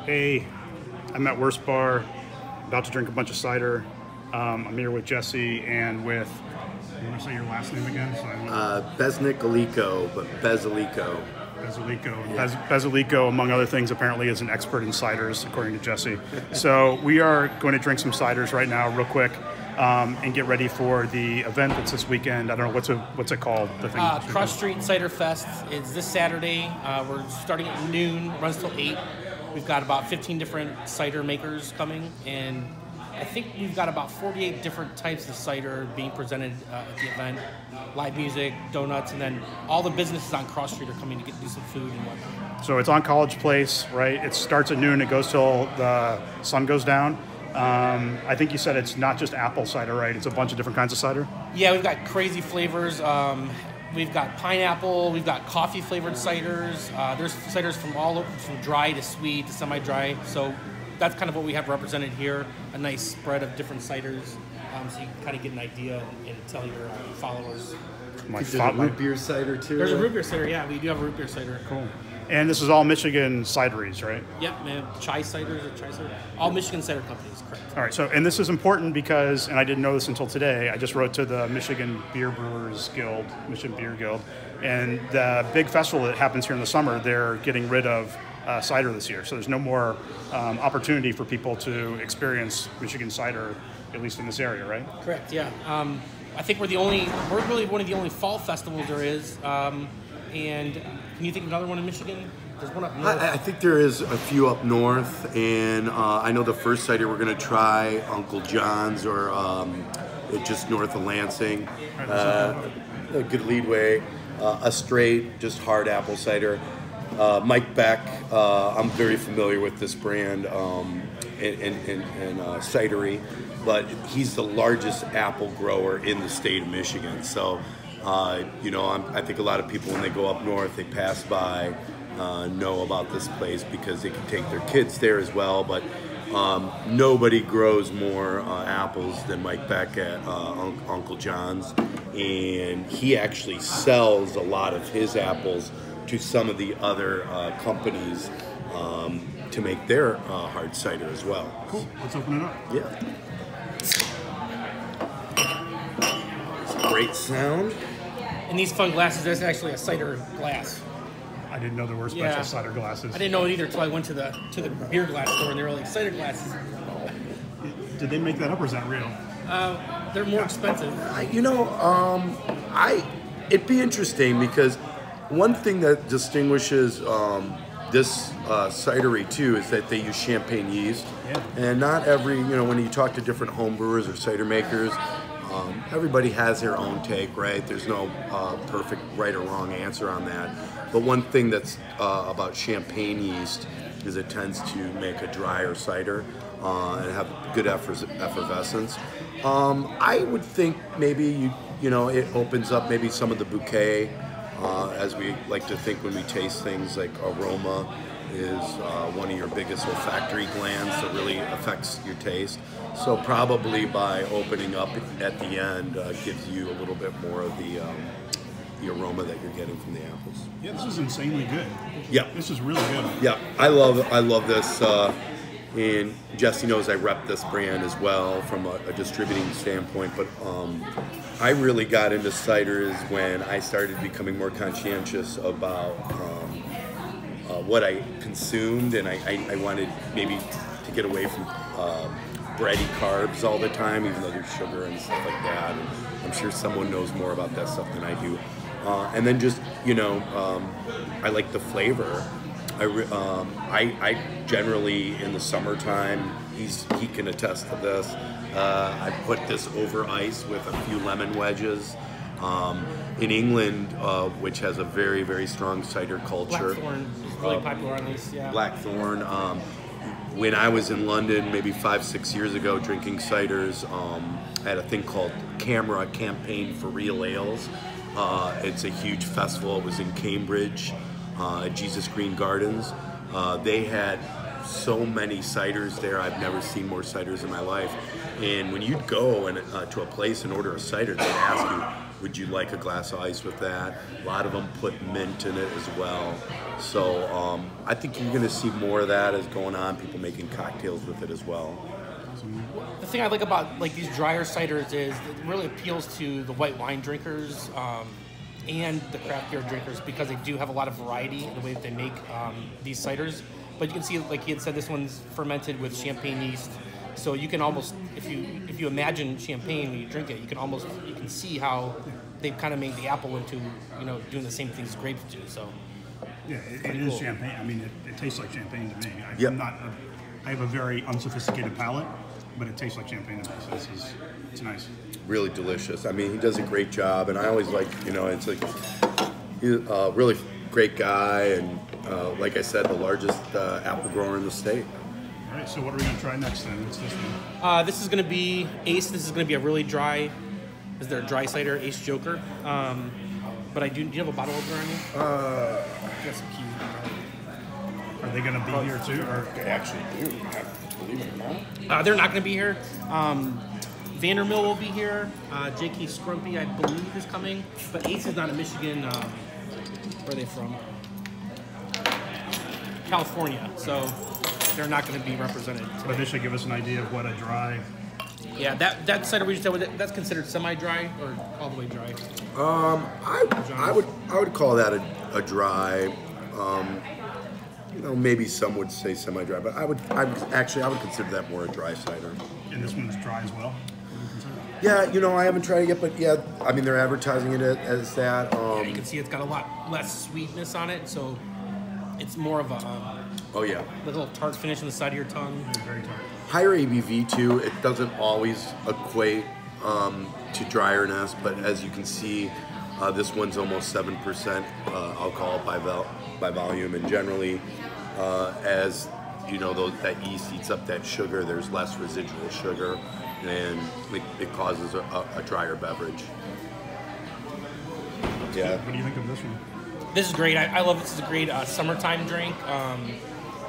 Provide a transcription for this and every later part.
Hey, I'm at Worst Bar, about to drink a bunch of cider. I'm here with Jesse and with, you want to say your last name again? Besnick Alico, but Bezalico. Bezalico. Yeah. Bezalico, among other things, apparently is an expert in ciders, according to Jesse. So we are going to drink some ciders right now, real quick, and get ready for the event that's this weekend. I don't know, what's it called? The thing. Cross Street Cider Fest is this Saturday. We're starting at noon, runs till 8. We've got about 15 different cider makers coming, and I think we've got about 48 different types of cider being presented at the event. Live music, donuts, and then all the businesses on Cross Street are coming to do some food and whatnot. So it's on College Place, right? It starts at noon. It goes till the sun goes down. I think you said it's not just apple cider, right? It's a bunch of different kinds of cider? Yeah, we've got crazy flavors. We've got pineapple. We've got coffee-flavored ciders. There's ciders from all over, from dry to sweet to semi-dry. So that's kind of what we have represented here, a nice spread of different ciders. So you can kind of get an idea and tell your followers. There's a root beer cider, too. There's a root beer cider, yeah. We do have a root beer cider. Cool. And this is all Michigan cideries, right? Yep, man. Chai ciders or chai cider. All Michigan cider companies, correct. All right, so, and this is important because, and I didn't know this until today, I just wrote to the Michigan Beer Brewers Guild, Michigan Beer Guild, and the big festival that happens here in the summer, they're getting rid of cider this year. So there's no more opportunity for people to experience Michigan cider, at least in this area, right? Correct, yeah. I think we're really one of the only fall festivals there is. And can you think of another one in Michigan? There's one up north. I think there is a few up north, and I know the first cider we're going to try, Uncle John's, or just north of Lansing. A good leadway. A straight, just hard apple cider. Mike Beck, I'm very familiar with this brand and cidery, but he's the largest apple grower in the state of Michigan. So, I think a lot of people, when they go up north, they pass by, know about this place because they can take their kids there as well. But nobody grows more apples than Mike Beck at Uncle John's, and he actually sells a lot of his apples to some of the other companies to make their hard cider as well. Cool. Let's open it up. Yeah. It's a great sound. In these fun glasses, there's actually a cider glass. I didn't know there were special cider glasses. I didn't know it either until I went to the beer glass store, and they were like, cider glasses. Did they make that up, or is that real? They're more expensive. It'd be interesting because one thing that distinguishes this cidery too is that they use champagne yeast, and not every, when you talk to different home brewers or cider makers, everybody has their own take, right? There's no perfect right or wrong answer on that. But one thing that's about champagne yeast is it tends to make a drier cider and have good effervescence. I would think maybe it opens up maybe some of the bouquet, as we like to think when we taste things, like aroma is one of your biggest olfactory glands that really affects your taste. So probably by opening up at the end gives you a little bit more of the aroma that you're getting from the apples. Yeah, this is insanely good. Yeah, this is really good. Yeah, I love this. And Jesse knows I rep this brand as well from a distributing standpoint, but I really got into ciders when I started becoming more conscientious about what I consumed, and I wanted maybe to get away from bready carbs all the time, even though there's sugar and stuff like that. And I'm sure someone knows more about that stuff than I do. And then just, I like the flavor. I generally, in the summertime, he can attest to this, I put this over ice with a few lemon wedges. In England, which has a very, very strong cider culture. Blackthorn is really popular on ice, yeah. Blackthorn. When I was in London maybe 5-6 years ago drinking ciders, I had a thing called Camera Campaign for Real Ales. It's a huge festival. It was in Cambridge at Jesus Green Gardens. They had so many ciders there. I've never seen more ciders in my life. And when you'd go to a place and order a cider, they'd ask you, would you like a glass of ice with that? A lot of them put mint in it as well. So I think you're going to see more of that as going on. People making cocktails with it as well. The thing I like about like these drier ciders is it really appeals to the white wine drinkers and the craft beer drinkers because they do have a lot of variety in the way that they make these ciders. But you can see, like he had said, this one's fermented with champagne yeast. So you can almost, if you imagine champagne when you drink it, you can see how they've kind of made the apple into, doing the same things grapes do. So yeah, it is champagne. I mean, it tastes like champagne to me. Yep. I have a very unsophisticated palate, but it tastes like champagne to me. So it's nice. Really delicious. I mean, he does a great job, and I always like, it's like he's a really great guy, and like I said, the largest apple grower in the state. All right, so what are we going to try next then? What's this one? This is going to be Ace. This is going to be a really dry, is there a dry cider, Ace Joker. But do you have a bottle opener on you? Got some keys. Are they going to be here too? Or They actually do, believe it or not. they're not going to be here. Vandermill will be here. J.K. Scrumpy, I believe, is coming. But Ace is not in Michigan. Where are they from? California. So they're not going to be represented today. but this should give us an idea of what a dry. Yeah, that cider we just said, that's considered semi-dry or all the way dry? I would call that a dry. Maybe some would say semi-dry, but I would consider that more a dry cider. And this one's dry as well. Yeah, I haven't tried it yet, but yeah, I mean they're advertising it as that. You can see it's got a lot less sweetness on it, so it's more of a Oh yeah, little tart finish on the side of your tongue. Very tart. higher ABV too. It doesn't always equate to drierness, but as you can see, this one's almost 7% alcohol by volume, and generally, as that yeast eats up that sugar, there's less residual sugar, and it causes a drier beverage. Yeah. What do you think of this one? This is great. I love this. This is a great summertime drink.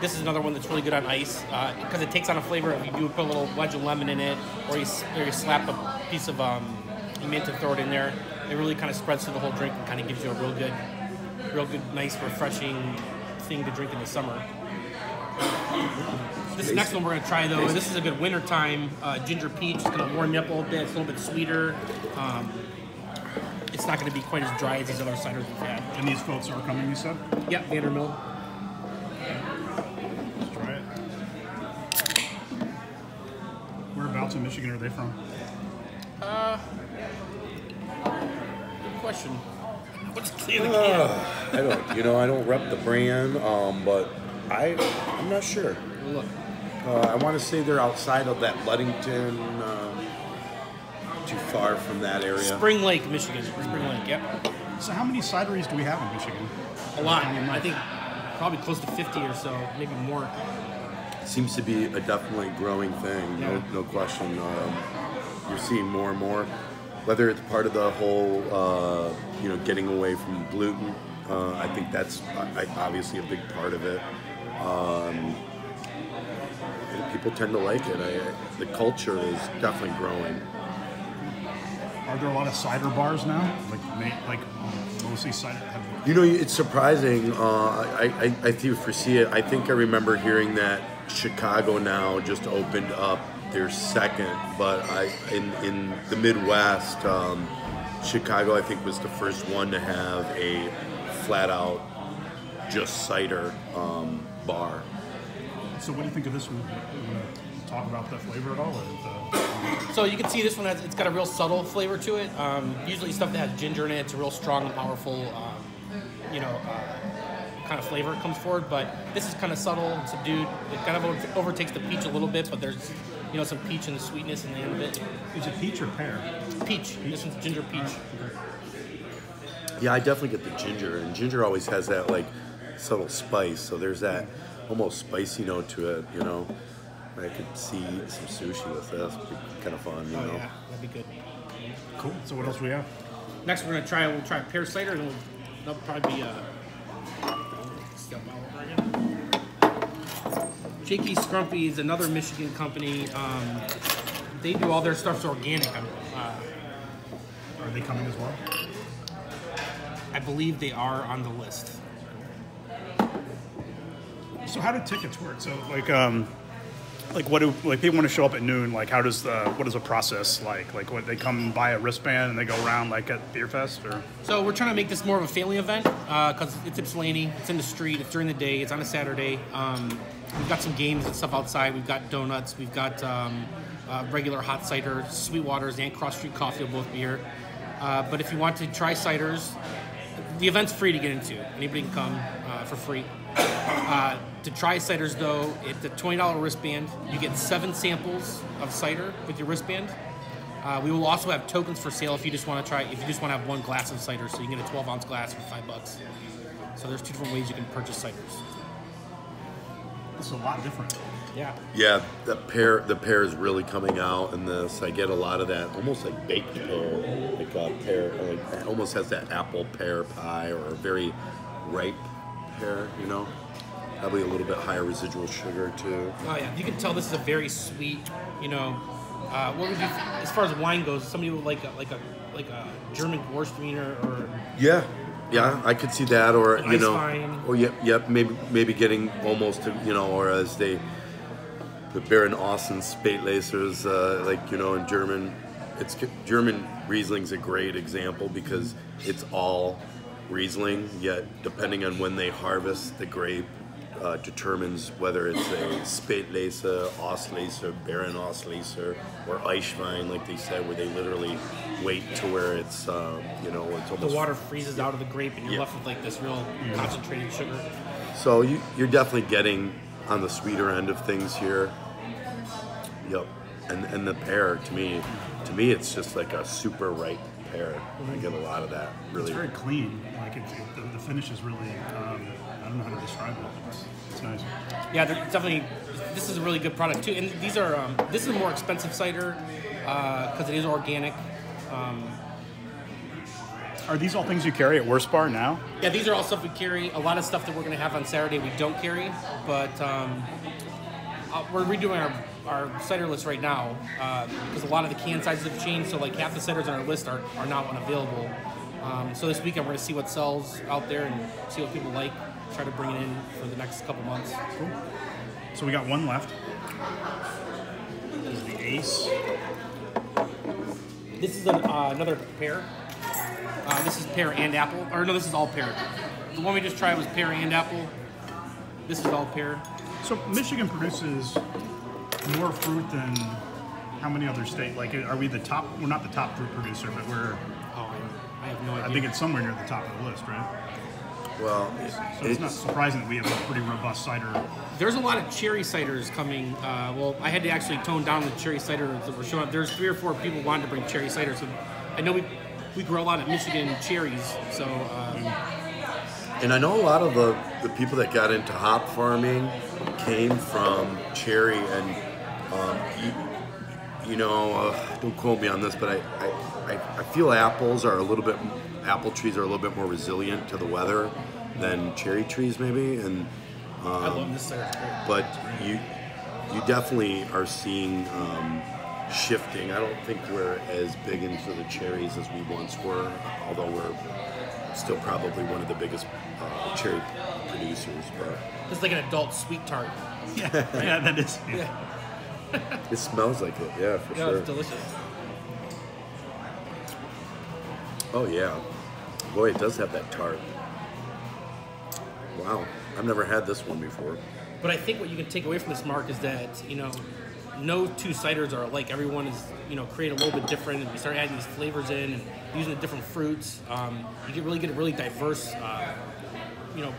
This is another one that's really good on ice because it takes on a flavor. If you do put a little wedge of lemon in it, or you slap a piece of mint and throw it in there, it really kind of spreads through the whole drink and kind of gives you a real good, nice, refreshing thing to drink in the summer. This next one we're going to try, though, this is a good wintertime ginger peach. It's going to warm you up a little bit. It's a little bit sweeter. It's not going to be quite as dry as these other ciders we've had. And these folks are coming, you said? Yep, Vandermill. Let's try it. Whereabouts in Michigan are they from? Good question. What's the can? I don't rep the brand, but I'm not sure. Look. I want to say they're outside of that Ludington, too far from that area. Spring Lake, Michigan. Spring Lake, yep. So how many cideries do we have in Michigan? A lot. I think probably close to 50 or so, maybe more. Seems to be a definitely growing thing, no question. You're seeing more and more, whether it's part of the whole, getting away from gluten. I think that's obviously a big part of it. People tend to like it. The culture is definitely growing. Are there a lot of cider bars now? Like mostly cider? It's surprising. I do foresee it. I think I remember hearing that Chicago now just opened up their second, but in the Midwest, Chicago I think was the first one to have a flat out just cider bar. So what do you think of this one? You want to talk about the flavor at all? So you can see this one it's got a real subtle flavor to it. Usually stuff that has ginger in it, it's a real strong and powerful, kind of flavor comes forward. But this is kind of subtle and subdued. It kind of overtakes the peach a little bit, but there's some peach and the sweetness in the end of it. Is it peach or pear? Peach. This one's ginger peach. Yeah, I definitely get the ginger, and ginger always has that like subtle spice. So there's that almost spicy note to it. I could see eating some sushi with this. It'd be kind of fun. Yeah, that'd be good. Cool. So what else do we have? Next, we'll try a pear cider, and that'll probably be step out over again. J.K. Scrumpy is another Michigan company. They do all their stuff's organic. Are they coming as well? I believe they are on the list. So how do tickets work? So like what do people want to show up at noon? Like what is the process like? Like what they come buy a wristband and they go around like at Beer Fest or? So we're trying to make this more of a family event because it's Ypsilanti, it's in the street, it's during the day, it's on a Saturday. We've got some games and stuff outside. We've got donuts, we've got regular hot cider, Sweetwaters, and Cross Street Coffee will both be here. But if you want to try ciders, the event's free to get into. Anybody can come for free. To try ciders, though, it's a $20 wristband. You get 7 samples of cider with your wristband. We will also have tokens for sale if you just want to try. If you just want to have 1 glass of cider, so you can get a 12-ounce glass for $5. So there's 2 different ways you can purchase ciders. It's a lot different. Yeah. Yeah, the pear is really coming out in this. I get a lot of that, almost like baked pear, like a pear, like it almost has that apple pear pie or a very ripe pear, you know. Probably a little bit higher residual sugar too. Oh yeah, you can tell this is a very sweet. You know, what would you, as far as wine goes? Somebody would like a German Gewürztraminer or Yeah, I could see that, or you know, Eiswein. or yep, maybe getting almost to, you know, or as the Baron Austin Spätlesers, like, you know, in German, German Riesling's a great example because it's all Riesling, yet depending on when they harvest the grape determines whether it's a Spätlese, Auslese, Baron Auslese, or Eiswein, like they said, where they literally wait to where it's, you know, it's almost... The water freezes out of the grape and you're left with like this real concentrated sugar. So you're definitely getting on the sweeter end of things here. Yep. And the pear, to me, it's just like a super ripe pear. I get a lot of that. Really, it's very clean. Like the finish is really, I don't know how to describe it. It's nice. Yeah, they're definitely. This is a really good product too. And these are. This is a more expensive cider because it is organic. Are these all things you carry at Worst Bar now? Yeah, these are all stuff we carry. A lot of stuff that we're going to have on Saturday we don't carry, but we're redoing our cider list right now because a lot of the can sizes have changed. So like half the ciders on our list are not unavailable. So this weekend we're going to see what sells out there and see what people like. Try to bring it in for the next couple months. Cool. So we got one left. This is the Ace. This is another pear. This is pear and apple. Or no, this is all pear. The one we just tried was pear and apple. This is all pear. So Michigan produces more fruit than how many other states? Like, are we the top? We're not the top fruit producer, but we're... Oh, I have no idea. I think it's somewhere near the top of the list, right? well, So it's not surprising that we have a pretty robust cider. There's a lot of cherry ciders coming. Well, I had to actually tone down the cherry cider that were showing up. There's 3 or 4 people wanting to bring cherry cider. So I know we grow a lot of Michigan cherries. So and I know a lot of the people that got into hop farming came from cherry, and you know, don't quote me on this, but I feel apple trees are a little bit more resilient to the weather than cherry trees maybe, and I love this cider. It's great. but you definitely are seeing shifting. I don't think we're as big into the cherries as we once were, although we're still probably one of the biggest cherry producers. But It's like an adult sweet tart. Yeah, that is. Yeah, it smells like it, yeah, for yeah, sure. it's delicious. Oh yeah, boy, it does have that tart. Wow, I've never had this one before. But I think what you can take away from this, Mark, is that, you know, no 2 ciders are alike. Everyone is, you know, created a little bit different, and we start adding these flavors in and using the different fruits. You get a really diverse, you know,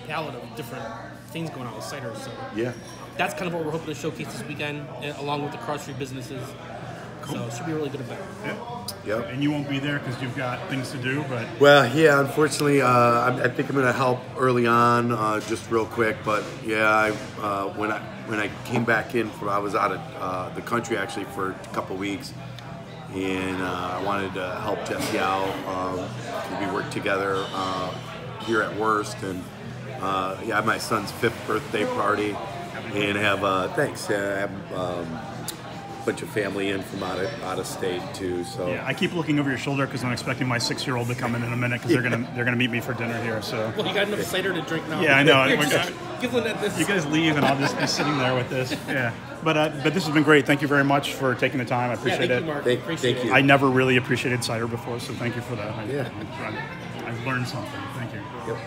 palette of different things going on with ciders. So Yeah. that's kind of what we're hoping to showcase this weekend, along with the Cross Street businesses. Cool. So it should be a really good event. Yeah. Yep. And you won't be there because you've got things to do, but... Well, yeah, unfortunately, I think I'm going to help early on, just real quick. But yeah, when I came back in I was out of the country actually for a couple weeks, and I wanted to help Jesse out. We worked together here at Worst, and yeah, I have my son's 5th birthday party, and have thanks. I have bunch of family in from out of state too. So Yeah, I keep looking over your shoulder because I'm expecting my 6-year-old to come in a minute because they're gonna meet me for dinner here. So Well, you got enough cider to drink now. Yeah, I know. Here, We're just good. give one at this. you guys leave and I'll just be sitting there with this. Yeah, but this has been great. Thank you very much for taking the time. I appreciate thank it. you, Mark. Thank Appreciate you. it. I never really appreciated cider before, so thank you for that. Yeah. I've learned something. Thank you. Yep.